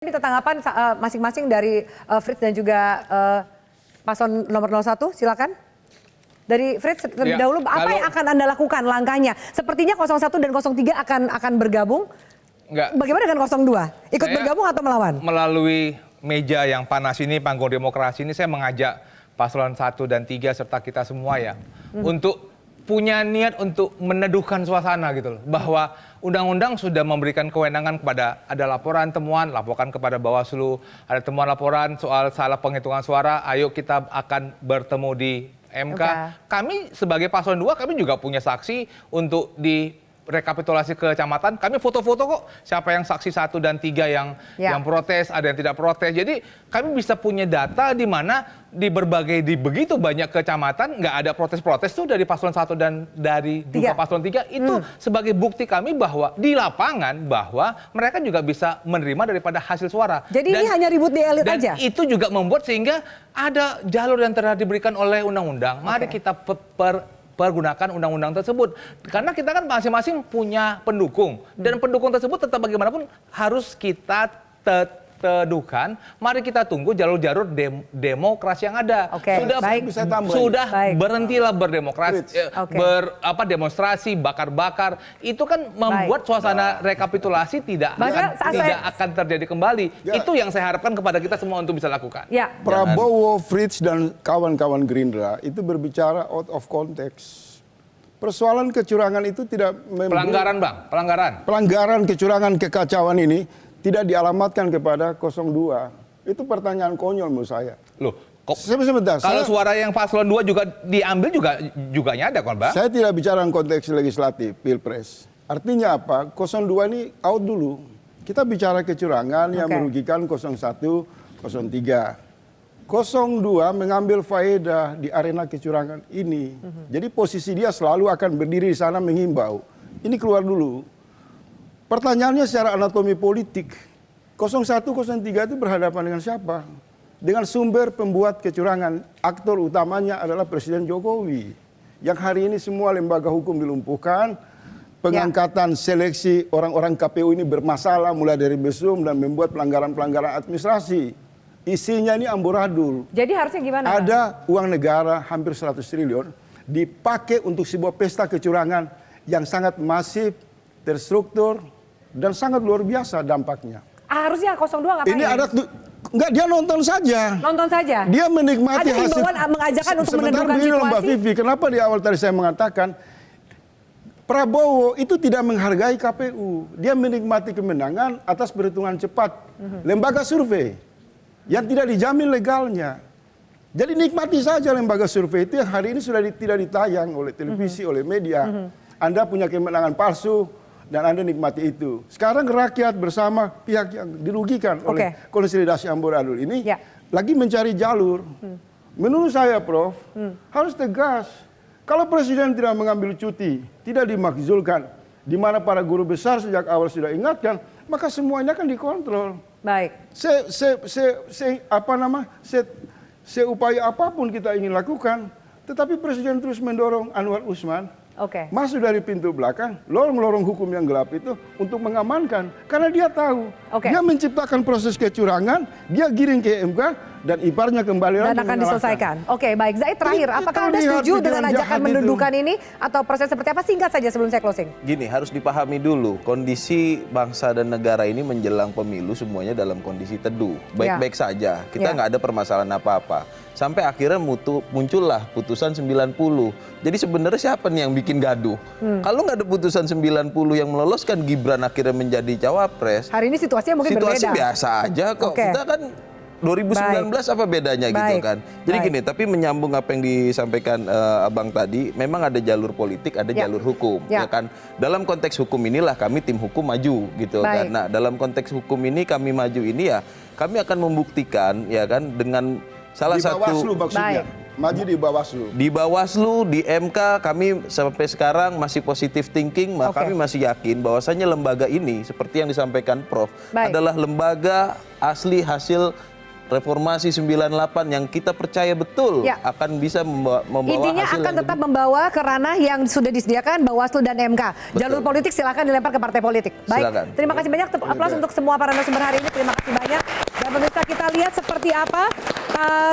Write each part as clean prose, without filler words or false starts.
Ini tanggapan masing-masing dari Fritz dan juga paslon nomor 01, silakan. Dari Fritz terlebih dahulu, apa yang akan Anda lakukan langkahnya? Sepertinya 01 dan 03 akan bergabung. Enggak. Bagaimana dengan 02? Ikut bergabung atau melawan? Melalui meja yang panas ini, panggung demokrasi ini, saya mengajak paslon 1 dan 3 serta kita semua ya, untuk punya niat untuk meneduhkan suasana gitu loh. Bahwa undang-undang sudah memberikan kewenangan kepada, ada laporan temuan, laporkan kepada Bawaslu, ada temuan laporan soal salah penghitungan suara, ayo kita akan bertemu di MK. Kami sebagai paslon 2, kami juga punya saksi untuk di rekapitulasi kecamatan, kami foto-foto kok siapa yang saksi 1 dan 3 yang protes, ada yang tidak protes. Jadi kami bisa punya data di mana di begitu banyak kecamatan nggak ada protes-protes tuh dari paslon 1 dan dari juga paslon 3. Itu sebagai bukti kami bahwa di lapangan bahwa mereka juga bisa menerima daripada hasil suara. Jadi ini hanya ribut di elit aja? Dan itu juga membuat sehingga ada jalur yang telah diberikan oleh undang-undang. Mari kita pergunakan undang-undang tersebut. Karena kita kan masing-masing punya pendukung. Dan pendukung tersebut tetap bagaimanapun harus kita teduhkan. Mari kita tunggu jalur-jalur demokrasi yang ada. Sudah berhentilah berdemokrasi, demonstrasi, bakar-bakar. Itu kan membuat suasana rekapitulasi tidak akan terjadi kembali. Itu yang saya harapkan kepada kita semua untuk bisa lakukan. Prabowo, Fritz, dan kawan-kawan Gerindra itu berbicara out of context. Persoalan kecurangan itu tidak pelanggaran, Bang, pelanggaran kecurangan kekacauan ini tidak dialamatkan kepada 02. Itu pertanyaan konyol menurut saya. Loh, sebentar. Kalau suara yang paslon 2 juga diambil juga ada kan, Bang? Saya tidak bicara konteks legislatif, Pilpres. Artinya apa? 02 ini out dulu. Kita bicara kecurangan yang merugikan 01, 03. 02 mengambil faedah di arena kecurangan ini. Jadi posisi dia selalu akan berdiri di sana menghimbau. Ini keluar dulu. Pertanyaannya secara anatomi politik, 01, 03 itu berhadapan dengan siapa? Dengan sumber pembuat kecurangan. Aktor utamanya adalah Presiden Jokowi. Yang hari ini semua lembaga hukum dilumpuhkan, pengangkatan seleksi orang-orang KPU ini bermasalah mulai dari mesum dan membuat pelanggaran-pelanggaran administrasi. Isinya ini amburadul. Jadi harusnya gimana? Ada uang negara hampir 100 triliun dipakai untuk sebuah pesta kecurangan yang sangat masif, terstruktur, dan sangat luar biasa dampaknya. Harusnya 02 ngapain? Ini ada enggak, dia nonton saja. Nonton saja. Dia menikmati ada hasil. Ada mengajakkan untuk sebentar menentukan begini, situasi. Mbak Vivi, kenapa di awal tadi saya mengatakan Prabowo itu tidak menghargai KPU. Dia menikmati kemenangan atas perhitungan cepat lembaga survei yang tidak dijamin legalnya. Jadi nikmati saja lembaga survei itu yang hari ini sudah tidak ditayang oleh televisi, oleh media. Anda punya kemenangan palsu dan Anda nikmati itu. Sekarang rakyat bersama pihak yang dirugikan oleh konsolidasi amburadul ini lagi mencari jalur. Menurut saya, Prof, harus tegas. Kalau Presiden tidak mengambil cuti, tidak dimakzulkan, di mana para guru besar sejak awal sudah ingatkan, maka semuanya akan dikontrol. Baik. Seupaya apapun kita ingin lakukan, tetapi Presiden terus mendorong Anwar Usman masuk dari pintu belakang, lorong-lorong hukum yang gelap itu untuk mengamankan. Karena dia tahu, dia menciptakan proses kecurangan, dia giring ke MK, dan iparnya kembali lagi dan akan diselesaikan. Oke, baik. Zaid, terakhir, apakah Anda setuju dengan ajakan mendudukan ini atau proses seperti apa? Singkat saja sebelum saya closing. Gini, harus dipahami dulu kondisi bangsa dan negara ini menjelang pemilu semuanya dalam kondisi teduh. Baik-baik saja. Kita nggak ada permasalahan apa-apa. Sampai akhirnya muncullah putusan 90. Jadi sebenarnya siapa nih yang bikin gaduh? Kalau nggak ada putusan 90 yang meloloskan Gibran akhirnya menjadi cawapres. Hari ini situasinya mungkin berbeda. Situasi biasa aja kok. Kita kan 2019 apa bedanya gitu kan. Jadi gini, tapi menyambung apa yang disampaikan Abang tadi, memang ada jalur politik, ada jalur hukum, ya kan. Dalam konteks hukum inilah kami tim hukum maju gitu kan. Nah, dalam konteks hukum ini kami maju ini ya, kami akan membuktikan ya kan dengan salah satu Bawaslu maksudnya. Maju di Bawaslu. Di Bawaslu, di MK kami sampai sekarang masih positive thinking, kami masih yakin bahwasanya lembaga ini seperti yang disampaikan Prof adalah lembaga asli hasil reformasi 98 yang kita percaya betul akan bisa membawa intinya hasil akan tetap membawa ke ranah yang sudah disediakan Bawaslu dan MK. Jalur politik silakan dilempar ke partai politik. Baik, Silakan. terima kasih banyak. Aplaus untuk semua para narasumber hari ini. Terima kasih banyak. Dan pemirsa, kita lihat seperti apa.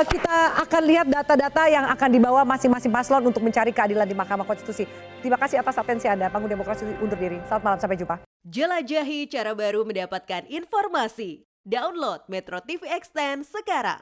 Kita akan lihat data-data yang akan dibawa masing-masing paslon untuk mencari keadilan di Mahkamah Konstitusi. Terima kasih atas atensi Anda. Panggung Demokrasi undur diri. Selamat malam, sampai jumpa. Jelajahi cara baru mendapatkan informasi. Download Metro TV Extend sekarang.